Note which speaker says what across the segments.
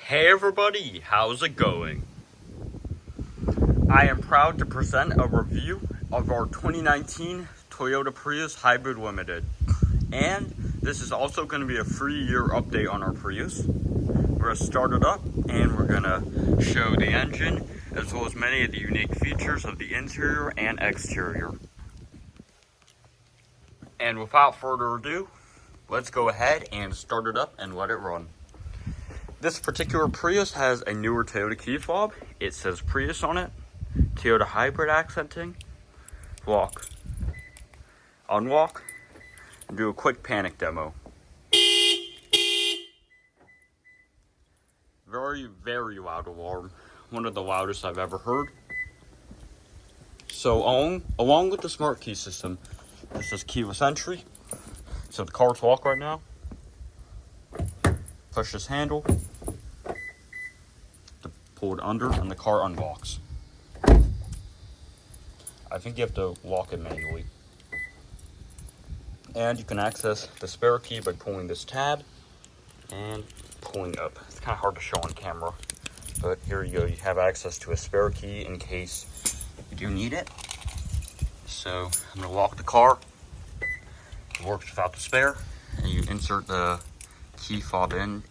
Speaker 1: Hey everybody, how's it going? I am proud to present a review of our 2019 Toyota Prius Hybrid Limited. And this is also going to be a 3-year update on our Prius. We're going to start it up and we're going to show the engine as well as many of the unique features of the interior and exterior. And without further ado, let's go ahead and start it up and let it run. This particular Prius has a newer Toyota key fob. It says Prius on it. Toyota hybrid accenting. Lock. Unlock. And do a quick panic demo. Very, very loud alarm. One of the loudest I've ever heard. So along with the smart key system, this is keyless entry. So the car's locked right now. Push this handle to pull it under and the car unlocks. I think you have to lock it manually. And you can access the spare key by pulling this tab and pulling up. It's kind of hard to show on camera, but here you go. You have access to a spare key in case you do need it. So I'm going to lock the car. It works without the spare. And you insert the key fob in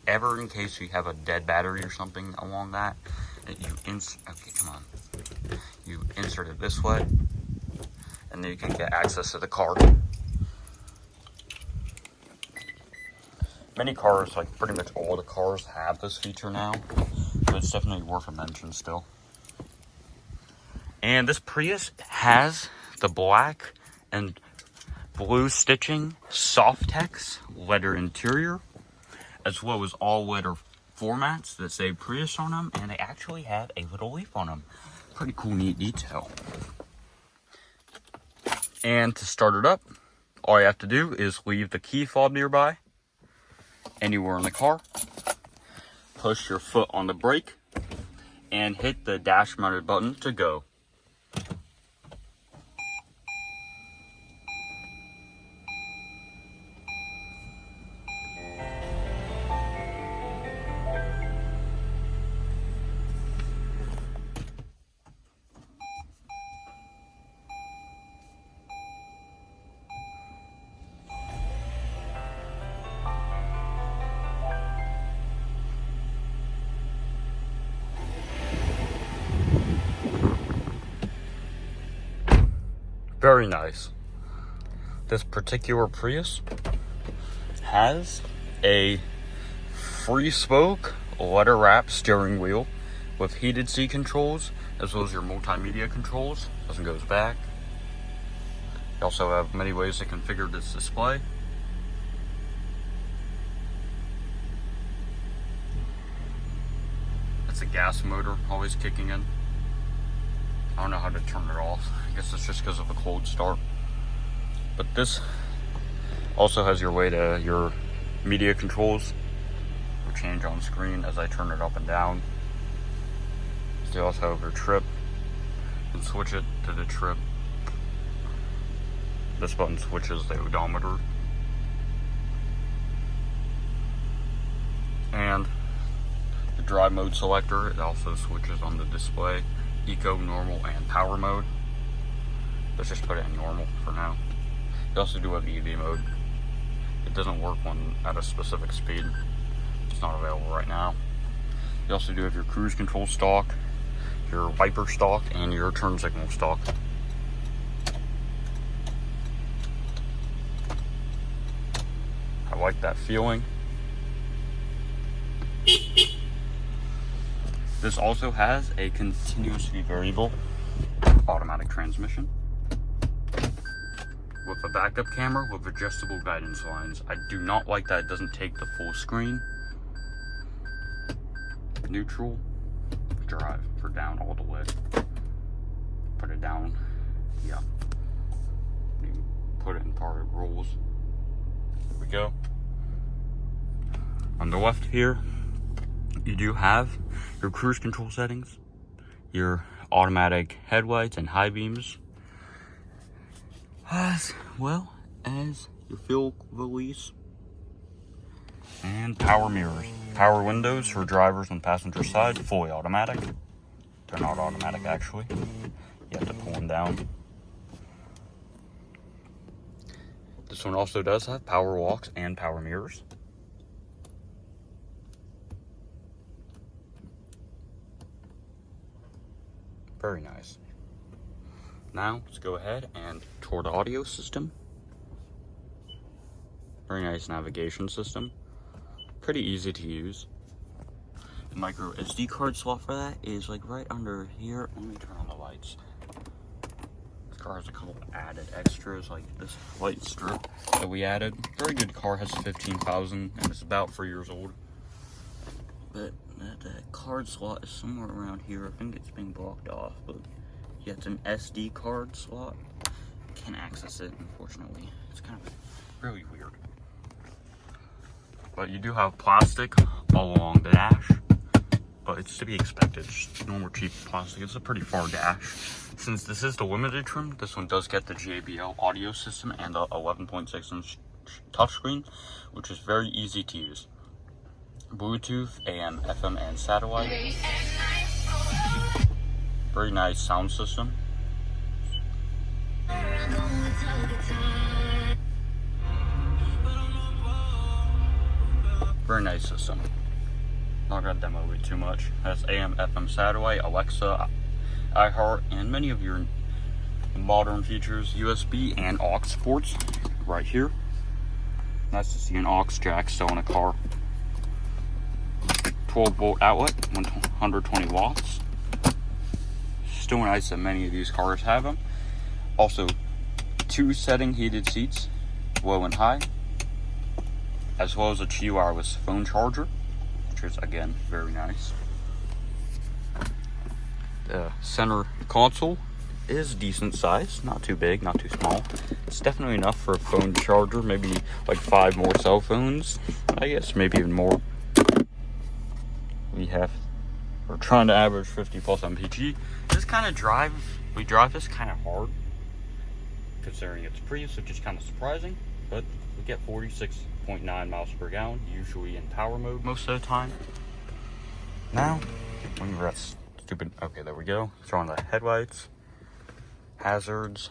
Speaker 1: case you have a dead battery or something along that. You insert it this way, and then you can get access to the car. Many cars, like pretty much all the cars, have this feature now, but it's definitely worth a mention still. And this Prius has the black and blue stitching Softex leather interior, as well as all leather floor mats that say Prius on them, and they actually have a little leaf on them. Pretty cool, neat detail. And to start it up, all you have to do is leave the key fob nearby, anywhere in the car, push your foot on the brake, and hit the dash mounted button to go. Very nice. This particular Prius has a free spoke leather wrap steering wheel with heated seat controls as well as your multimedia controls as it goes back. You also have many ways to configure this display. It's a gas motor always kicking in. I don't know how to turn it off. I guess it's just because of a cold start. But this also has your way to your media controls, which change on screen as I turn it up and down. So you also have your trip. You can switch it to the trip. This button switches the odometer. And the drive mode selector, it also switches on the display. Eco, normal, and power mode. Let's just put it in normal for now. You also do have EV mode. It doesn't work when at a specific speed. It's not available right now. You also do have your cruise control stalk, your wiper stalk, and your turn signal stalk. I like that feeling. This also has a continuously variable automatic transmission with a backup camera with adjustable guidance lines. I do not like that it doesn't take the full screen. Neutral, drive for down all the way. Put it down, yeah. You put it in part of rolls. There we go. On the left here, you do have your cruise control settings, your automatic headlights and high beams, as well as your fuel release and power mirrors. power windows for drivers on passenger side, fully automatic. They're not automatic actually. You have to pull them down. This one also does have power locks and power mirrors. Very nice. Now, let's go ahead and tour the audio system. Very nice navigation system. Pretty easy to use. The micro SD card slot for that is like right under here. Let me turn on the lights. This car has a couple added extras like this light strip that we added. Very good car, has 15,000 and it's about 3 years old. But that card slot is somewhere around here. I think it's being blocked off, but yeah, it's an SD card slot. Can't access it, unfortunately. It's kind of really weird. But you do have plastic all along the dash, but it's to be expected. Just normal cheap plastic. It's a pretty far dash. Since this is the limited trim, this one does get the JBL audio system and the 11.6-inch touchscreen, which is very easy to use. Bluetooth, AM, FM, and satellite. Very nice sound system. Very nice system. Not gonna demo it too much. Has AM, FM, satellite, Alexa, iHeart, and many of your modern features. USB and aux ports right here. Nice to see an aux jack still in a car. 12-volt outlet, 120 watts. Still nice that many of these cars have them. Also, 2 setting heated seats, low and high, as well as a Qi wireless phone charger, which is again very nice. The center console is decent size, not too big, not too small. It's definitely enough for a phone charger, maybe like 5 more cell phones, I guess, maybe even more. We're trying to average 50 plus mpg. We drive this kind of hard, considering it's Prius, which is kind of surprising, but we get 46.9 miles per gallon, usually in power mode most of the time. Now, when we're at stupid, okay, there we go. Throw on the headlights, hazards,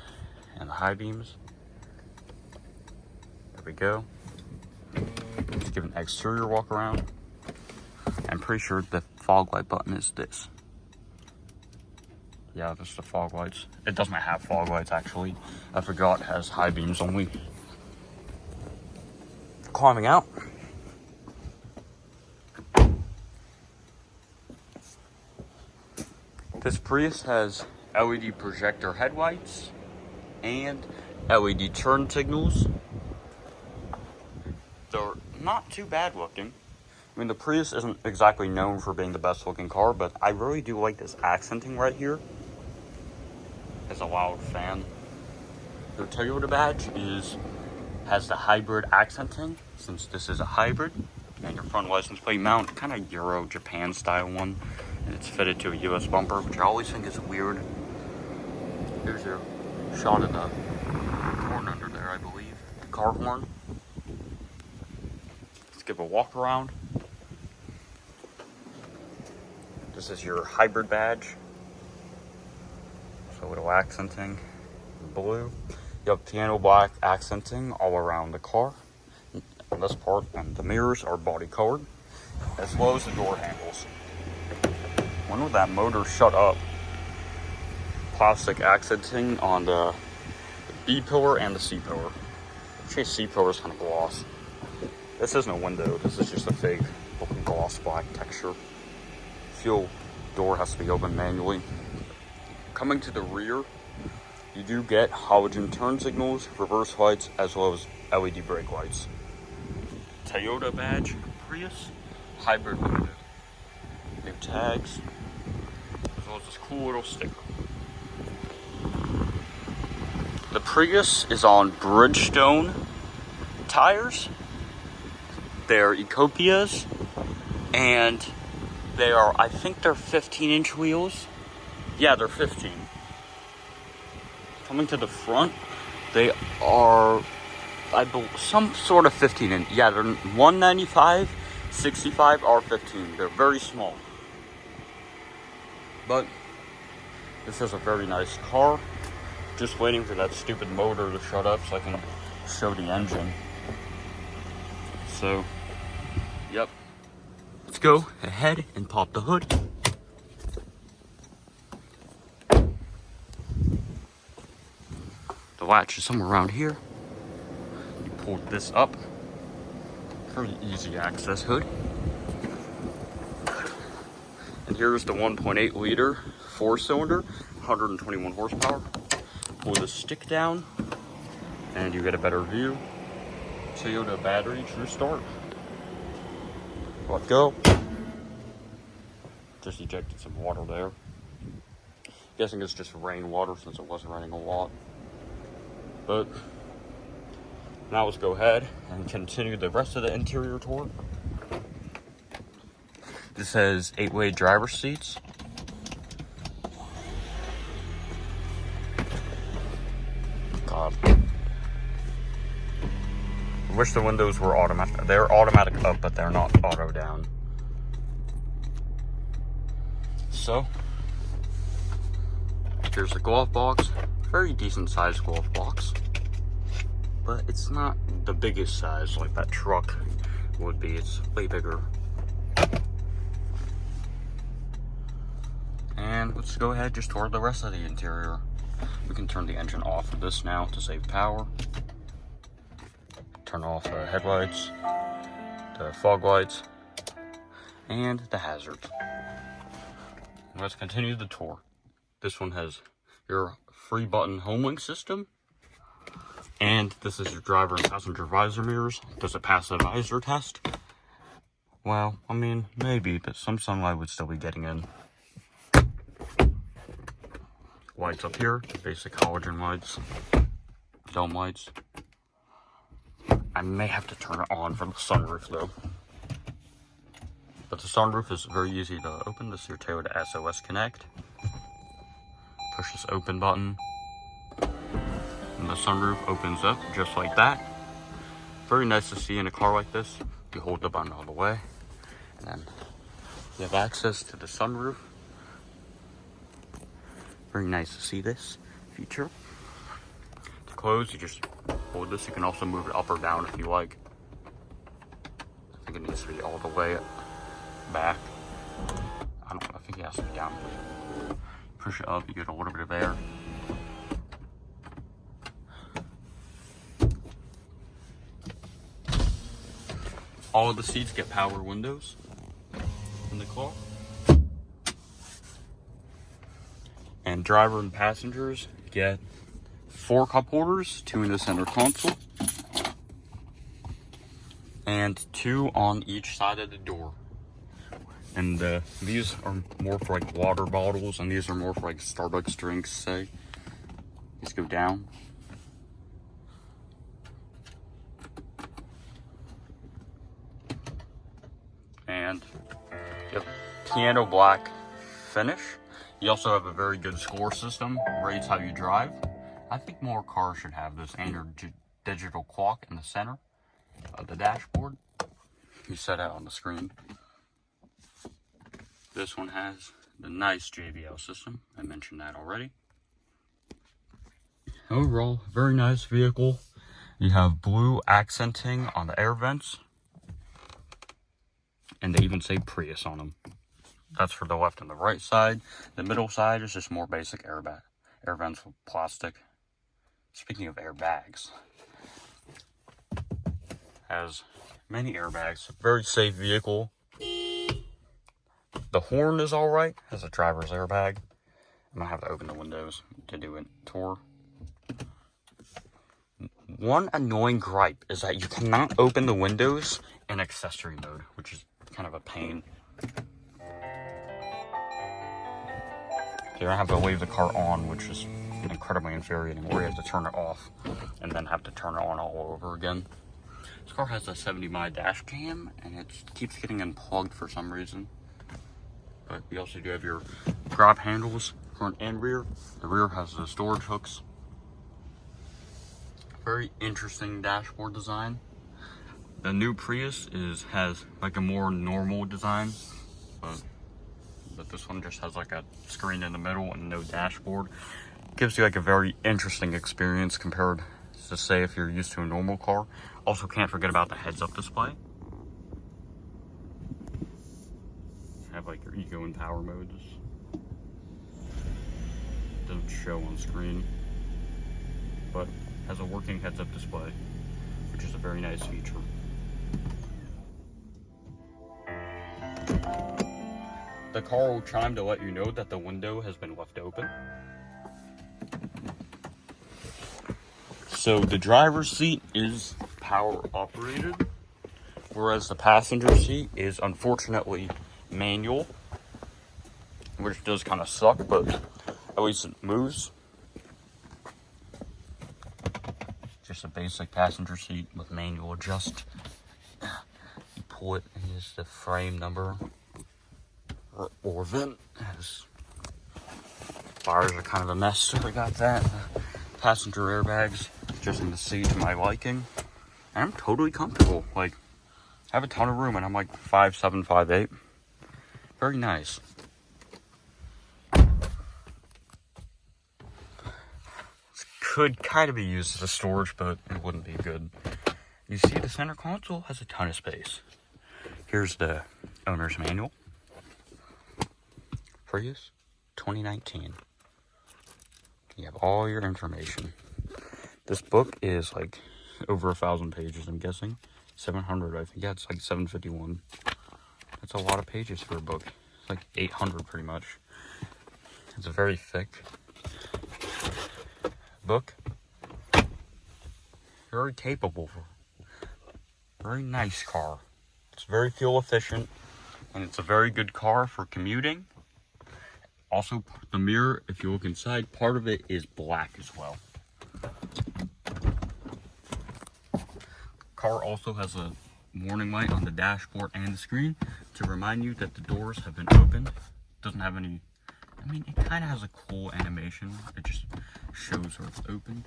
Speaker 1: and the high beams. There we go. Let's give an exterior walk around. I'm pretty sure the fog light button is this. Yeah, this is the fog lights. It doesn't have fog lights actually. I forgot it has high beams only. Climbing out. This Prius has LED projector headlights and LED turn signals. They're not too bad looking. I mean, the Prius isn't exactly known for being the best looking car, but I really do like this accenting right here. As a loud fan. The Toyota badge has the hybrid accenting, since this is a hybrid. And your front license plate mount, kind of Euro Japan style one. And it's fitted to a US bumper, which I always think is weird. Here's your shot of the horn under there, I believe. The car horn. Let's give a walk around. This is your hybrid badge. So a little accenting in blue. You have piano black accenting all around the car. On this part, and the mirrors are body colored, as well as the door handles. When will that motor shut up? Plastic accenting on the B pillar and the C pillar. Actually, C pillar is kind of gloss. This isn't a window. This is just a fake gloss black texture. Fuel door has to be opened manually. Coming to the rear, you do get halogen turn signals, reverse lights, as well as LED brake lights. Toyota badge, Prius, hybrid limited. New tags, as well as this cool little sticker. The Prius is on Bridgestone tires. They're Ecopias, and they are, I think they're 15-inch wheels. Yeah, they're 15. Coming to the front, they are, I believe, some sort of 15-inch. Yeah, they're 195 65 R15. They're very small. But this is a very nice car. Just waiting for that stupid motor to shut up so I can show the engine. So, yep. Let's go ahead and pop the hood. The latch is somewhere around here. You pull this up. Pretty easy access hood. And here's the 1.8 liter 4-cylinder, 121 horsepower. Pull the stick down and you get a better view. Toyota battery, true start. Let go. Just ejected some water there. Guessing it's just rainwater since it wasn't raining a lot. But now let's go ahead and continue the rest of the interior tour. This has 8-way driver's seats. God. I wish the windows were automatic. They're automatic up, but they're not auto down. So, here's the glove box. Very decent sized glove box. But it's not the biggest size like that truck would be. It's way bigger. And let's go ahead just toward the rest of the interior. We can turn the engine off of this now to save power. Turn off the headlights, the fog lights, and the hazards. Let's continue the tour. This one has your free button home link system. And this is your driver and passenger visor mirrors. Does it pass the visor test? Well, I mean, maybe, but some sunlight would still be getting in. Lights up here, basic halogen lights, dome lights. I may have to turn it on for the sunroof though. But the sunroof is very easy to open. This is your Toyota SOS Connect. Push this open button. And the sunroof opens up just like that. Very nice to see in a car like this. You hold the button all the way. And then you have access to the sunroof. Very nice to see this feature. To close, you just hold this. You can also move it up or down if you like. I think it needs to be all the way back. I don't know, I think it has to be down. Push it up, you get a little bit of air. All of the seats get power windows in the car. And driver and passengers get 4 cup holders, 2 in the center console, and 2 on each side of the door. And these are more for like water bottles, and these are more for like Starbucks drinks, say. These go down. And, yep, piano black finish. You also have a very good score system, rates how you drive. I think more cars should have this, and your digital clock in the center of the dashboard. You set out on the screen. This one has the nice JBL system. I mentioned that already. Overall, very nice vehicle. You have blue accenting on the air vents. And they even say Prius on them. That's for the left and the right side. The middle side is just more basic air vents with plastic. Speaking of airbags, has many airbags. Very safe vehicle. The horn is alright. Has a driver's airbag. I'm gonna have to open the windows to do a tour. One annoying gripe is that you cannot open the windows in accessory mode, which is kind of a pain. You're gonna have to leave the car on, which is incredibly infuriating, or you have to turn it off and then have to turn it on all over again. This car has a 70 dash cam, and it keeps getting unplugged for some reason. But you also do have your grab handles, front and rear. The rear has the storage hooks. Very interesting dashboard design. The new Prius has like a more normal design, but this one just has like a screen in the middle and no dashboard. Gives you like a very interesting experience compared to, say, if you're used to a normal car. Also, can't forget about the heads-up display. Have like your eco and power modes. Doesn't show on screen, but has a working heads-up display, which is a very nice feature. The car will chime to let you know that the window has been left open. So the driver's seat is power operated, whereas the passenger seat is unfortunately manual, which does kind of suck, but at least it moves. Just a basic passenger seat with manual adjust. You pull it, and here's the frame number or VIN. Bars are kind of a mess, so we got that. Passenger airbags, adjusting the seat to my liking. And I'm totally comfortable. Like, I have a ton of room, and I'm like 5'7", 5'8". Very nice. This could kind of be used as a storage, but it wouldn't be good. You see, the center console has a ton of space. Here's the owner's manual. Prius 2019. You have all your information. This book is like over 1,000 pages, I'm guessing. 700, I think. Yeah, it's like 751. That's a lot of pages for a book. It's like 800 pretty much. It's a very thick book. Very capable. Very nice car. It's very fuel efficient, and it's a very good car for commuting. Also, the mirror, if you look inside, part of it is black as well. Car also has a warning light on the dashboard and the screen to remind you that the doors have been opened. Doesn't have any, I mean, it kind of has a cool animation. It just shows where it's open.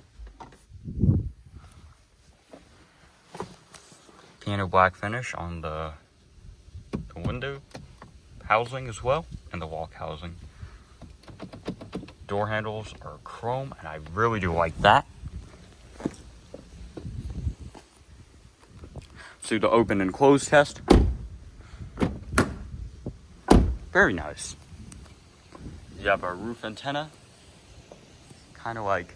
Speaker 1: Piano black finish on the window housing as well, and the walk housing. Door handles are chrome, and I really do like that. So the open and close test. Very nice. You have a roof antenna, kind of like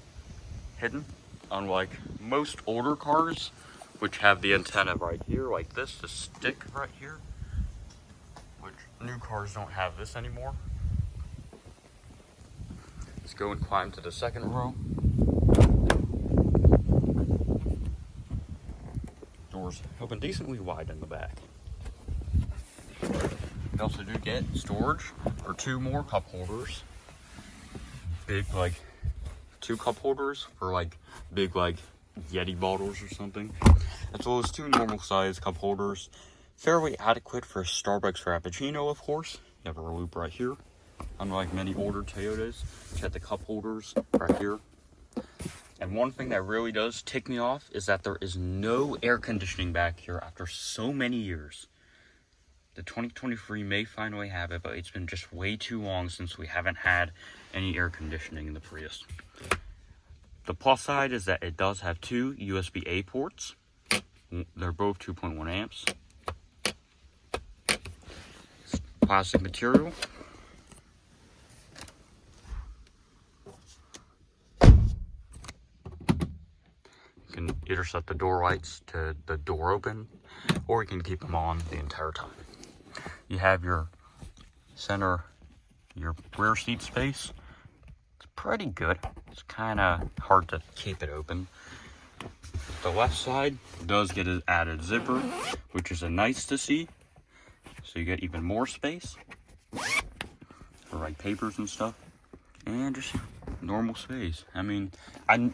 Speaker 1: hidden, unlike most older cars, which have the antenna right here, like this, the stick right here, which new cars don't have this anymore. Let's go and climb to the second row. Doors open decently wide in the back. You also do get storage for 2 more cup holders. Big, like, 2 cup holders for, like, big, like, Yeti bottles or something. As well as 2 normal size cup holders. Fairly adequate for a Starbucks Frappuccino, of course. You have a loop right here. Unlike many older Toyotas, you have the cup holders right here. And one thing that really does tick me off is that there is no air conditioning back here after so many years. The 2023 may finally have it, but it's been just way too long since we haven't had any air conditioning in the Prius. The plus side is that it does have 2 USB-A ports. They're both 2.1 amps. Plastic material. You can either set the door lights to the door open, or you can keep them on the entire time. You have your rear seat space. It's pretty good. It's kind of hard to keep it open. The left side does get an added zipper, which is nice to see. So you get even more space for like papers and stuff, and just normal space. I mean,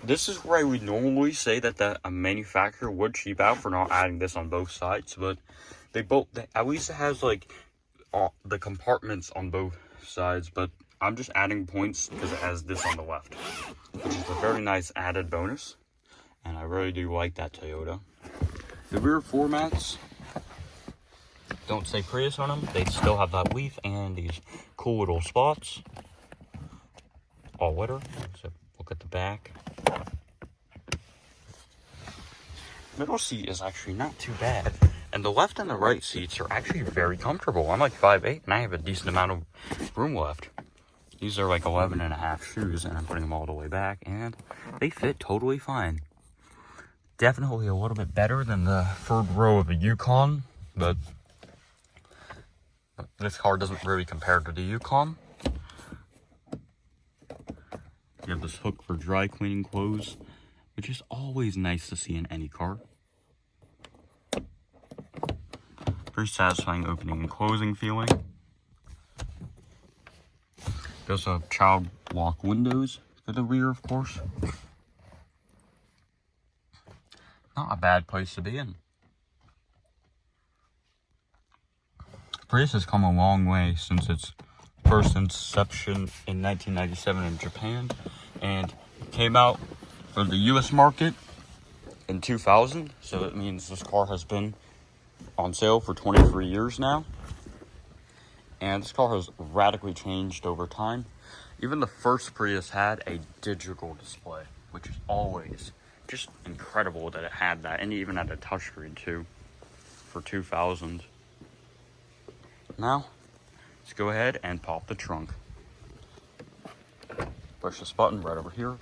Speaker 1: this is where I would normally say that a manufacturer would cheap out for not adding this on both sides, but at least it has like the compartments on both sides. But I'm just adding points because it has this on the left, which is a very nice added bonus, and I really do like that Toyota. The rear floor mats don't say Prius on them. They still have that leaf and these cool little spots. All weather. So look at the back. Middle seat is actually not too bad. And the left and the right seats are actually very comfortable. I'm like 5'8", and I have a decent amount of room left. These are like 11.5 shoes, and I'm putting them all the way back, and they fit totally fine. Definitely a little bit better than the third row of a Yukon, but this car doesn't really compare to the Yukon. You have this hook for dry cleaning clothes, which is always nice to see in any car. Very satisfying opening and closing feeling. There's a child lock windows for the rear, of course. Not a bad place to be in. Prius has come a long way since its first inception in 1997 in Japan, and came out for the US market in 2000. So it means this car has been on sale for 23 years now. And this car has radically changed over time. Even the first Prius had a digital display, which is always just incredible that it had that, and even had a touchscreen too, for 2000. Now, let's go ahead and pop the trunk. Push this button right over here.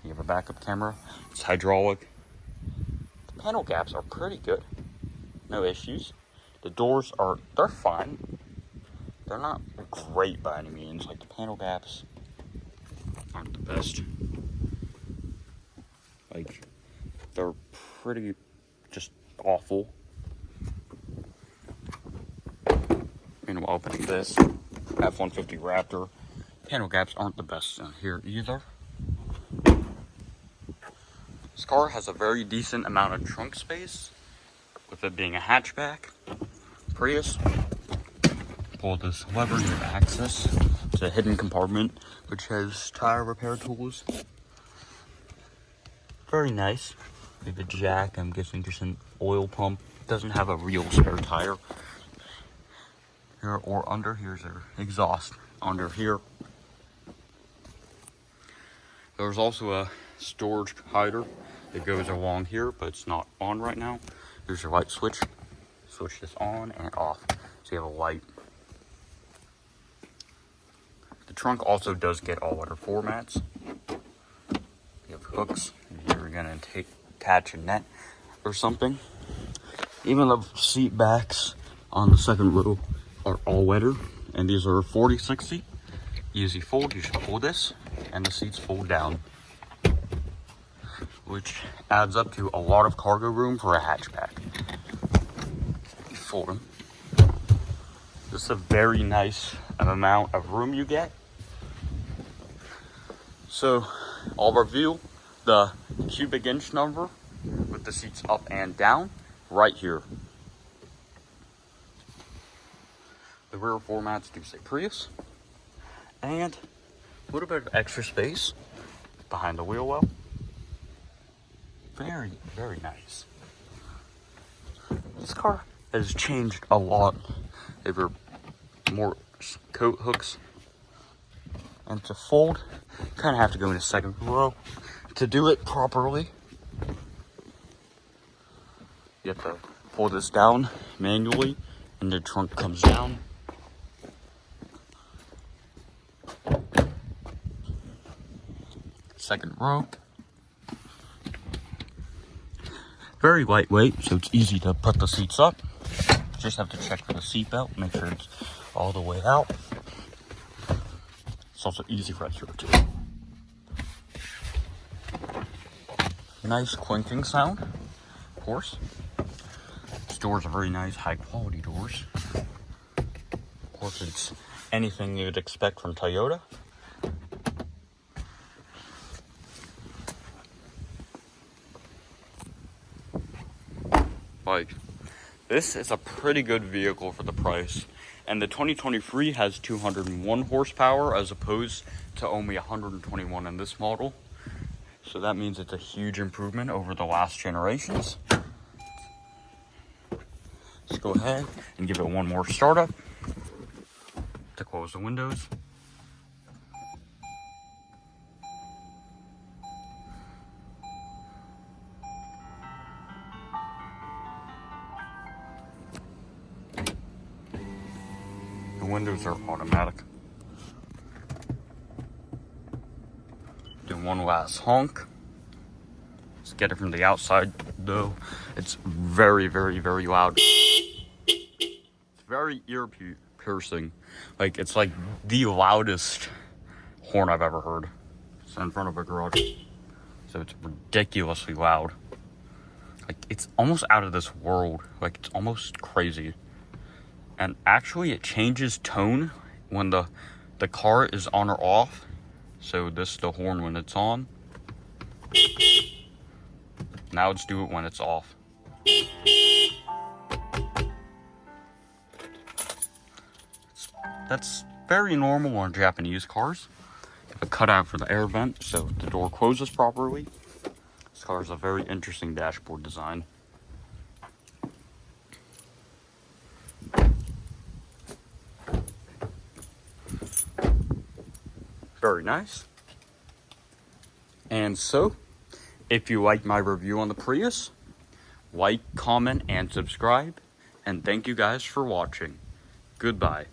Speaker 1: You have a backup camera. It's hydraulic. The panel gaps are pretty good. No issues. The doors they're fine. They're not great by any means. Like, the panel gaps aren't the best. Like, they're pretty just awful. And while opening this F-150 Raptor, panel gaps aren't the best in here either. This car has a very decent amount of trunk space, with it being a hatchback Prius. Pull this lever, you have access to a hidden compartment, which has tire repair tools. Very nice. We have a jack, I'm guessing just an oil pump. Doesn't have a real spare tire. Here or under, here's our exhaust under here. There's also a storage hider that goes along here, but it's not on right now. Here's your light switch. Switch this on and off, so you have a light. The trunk also does get all weather floor mats. You have hooks. You're gonna attach a net or something. Even the seat backs on the second row are all weather, and these are 40/60. Easy fold. You should pull this, and the seats fold down, which adds up to a lot of cargo room for a hatchback. You fold them. This is a very nice amount of room you get. So I'll review the cubic inch number with the seats up and down right here. The rear floor mats do say Prius, and a little bit of extra space behind the wheel well. Very, very nice. This car has changed a lot. There are more coat hooks, and to fold, kind of have to go in a second row to do it properly. You have to pull this down manually, and the trunk comes down. Second row. Very lightweight, so it's easy to put the seats up. Just have to check for the seat belt, make sure it's all the way out. It's also easy right here too. Nice clinking sound, of course. These doors are very nice, high quality doors. Of course, it's anything you'd expect from Toyota. Like, this is a pretty good vehicle for the price, and the 2023 has 201 horsepower as opposed to only 121 in this model, so that means it's a huge improvement over the last generations. Let's go ahead and give it one more startup to close the windows. The windows are automatic. Do one last honk. Let's get it from the outside though. It's very, very, very loud. It's very ear piercing. Like, it's like the loudest horn I've ever heard. It's in front of a garage. So it's ridiculously loud. Like, it's almost out of this world. Like, it's almost crazy. And actually it changes tone when the car is on or off. So this is the horn when it's on. Now let's do it when it's off. That's very normal on Japanese cars. You have a cutout for the air vent so the door closes properly. This car has a very interesting dashboard design. Very nice. And so, if you like my review on the Prius, like, comment, and subscribe. And thank you guys for watching. Goodbye.